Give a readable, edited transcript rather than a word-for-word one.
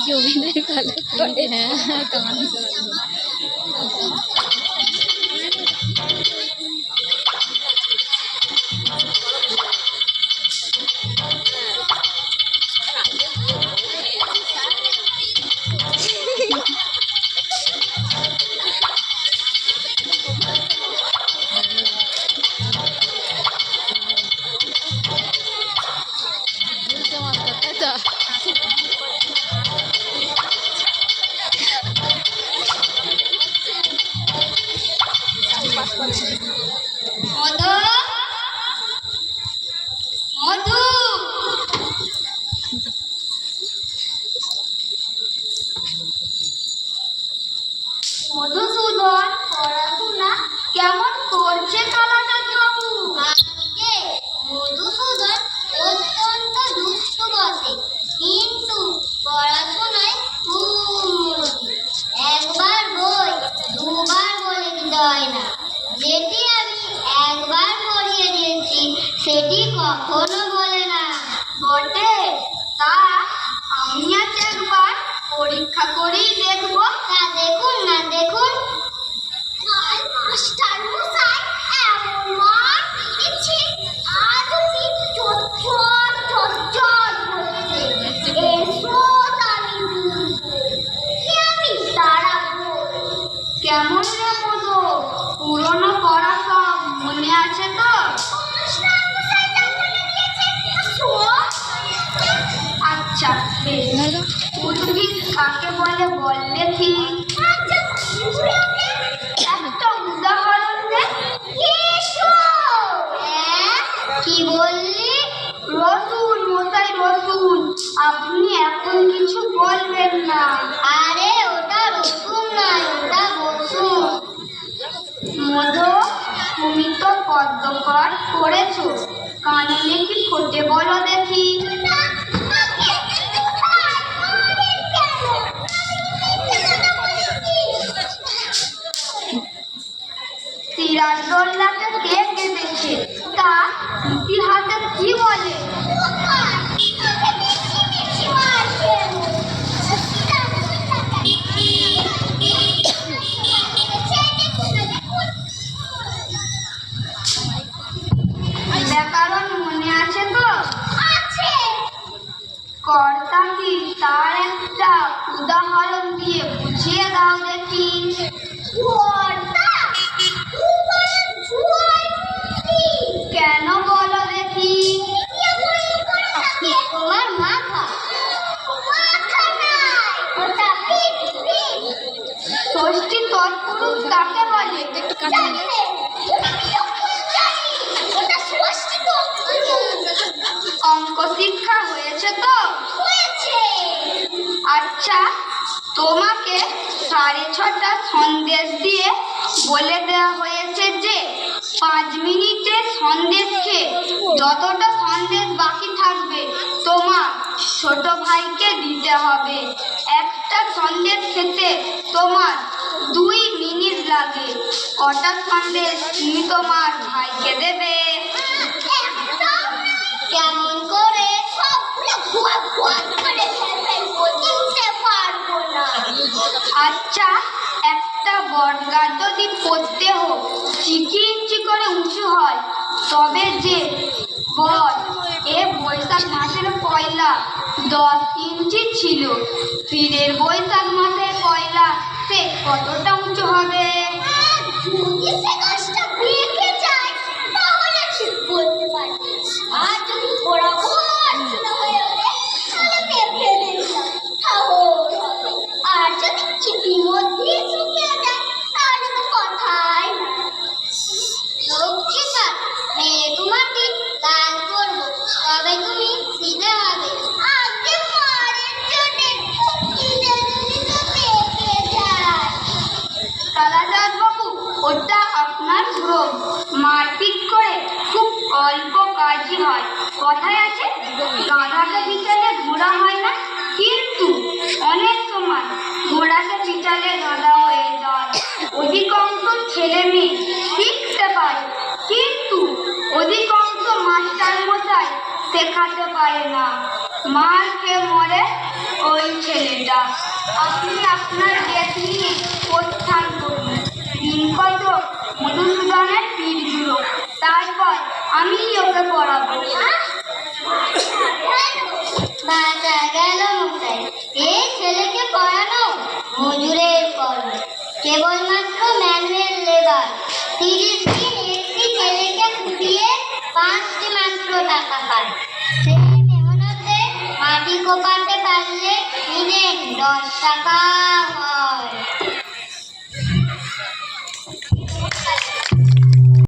কি অভিনয় ভালো করে। হ্যাঁ গান মধুসূদন পড়াশোনা কেমন করছে কালাচাঁদ বাবু? মধুসূদন অত্যন্ত দুষ্ট বটে, কিন্তু পড়াশোনায় খুব মনোযোগী। একবার বই দুবার বলে দিতে হয় না। যেটি আমি একবার পড়িয়ে দিয়েছি সেটি কখনো বলে না। বটে, তা আমি আজ একবার পরীক্ষা করেই দেখবো। তা দেখুন না, দেখুন। মাস্টার মশাই এমন মার দিয়েছে, আজ আমি চচ্চর চচ্চর করছে। এসো আমি আমি দাঁড়াবো। কেমন রে মধু, পুরনো পড়া সব মনে আছে তো? আচ্ছা বেশ, উদ্ভিদ কাকে বলে বল দেখি। একটা উদাহরণ দে। কি বললি? রসুন মশাই, রসুন। আপনি এখন কিছু বলবেন না। আরে ওটা রসুন নয়, ওটা বসুন। মধু, তুমি তো পদ্মপাঠ করেছো, কানে নাকি ফোটে বলো দেখি। সিরাজদৌল্লাকে কে কেটেছে তা ইতিহাসে কি বলে? ব্যাকরণ মনে আছে তো? আছে। কর্তা কি, তার একটা উদাহরণ দিয়ে বুঝিয়ে দাও দেখি। কেন বলো দেখি। তোমার মাথা ষষ্ঠী তৎপুরুষ কাকে বলে? অঙ্ক শিক্ষা হয়েছে তো? আচ্ছা, তোমাকে 6:30 সন্দেশ দিয়ে বলে দেওয়া হয়েছে যে 5 মিনিটে সন্দেশ খেয়ে যতটা সন্দেশ বাকি থাকবে তোমার ছোট ভাইকে দিতে হবে। একটা সন্দেশ খেতে তোমার 2 মিনিট লাগে। কটা সন্দেশ তুমি তোমার ভাইকে দেবে? কেমন করে? আচ্ছা, একটা বটগাছ যদি প্রত্যেহ চিকি ইঞ্চি করে উঁচু হয়, তবে যে বট এ বৈশাখ মাসের পয়লা 10 ইঞ্চি ছিল, পীরের বৈশাখ মাসের পয়লা সে কতটা উঁচু হবে? যদি সে গাছটা বেঁকে যায় তাহলে ঠিক বলতে পারি। আর যদি ওরা বড় হয়ে ওঠে তাহলে পেঁপে দেখলাম তাহলে হবে। আর যদি ইতিমধ্যে শুকিয়ে যায় তাহলে তো কথাই না। লক্ষ্মীকা, মেয়ে তোমাকে গান করবো, তবে তুমি দিতে হবে। আগে মারের জন্যে যদি তো পেঁপে যায়। কালাচাঁদ বাবু, ওটা আপনার ভ্রম। মারপিট করে খুব অল্প কাজই হয়। কথায় আছে, গাধাকে পিটালে ঘোড়া হয় না, কিন্তু অনেক সময় ঘোড়াকে পিটালে গাধা হয়ে যায়। অধিকাংশ ছেলে মেয়ে শিখতে পারে, কিন্তু অধিকাংশ মাস্টার মশাই শেখাতে পারে না। মার খেয়ে মরে, ওই ছেলেটা। আপনি আপনার ব্যাগ নিয়ে প্রস্থান করুন। দিন কত মধুসূদনের পিঠ জুড়ো, তারপর আমি ওকে পড়াবো। বাঁচা গেল মশাই, এই ছেলেকে পড়ানো মজুরের কর্ম, কেবলমাত্র ম্যানুয়াল লেবার। 30 দিন একটি ছেলেকে খুঁটিয়ে 5টি মাত্র টাকা পায়। সেই মেহনতে মাটি কোপাতে পারলে দিনে 10 টাকা হয়।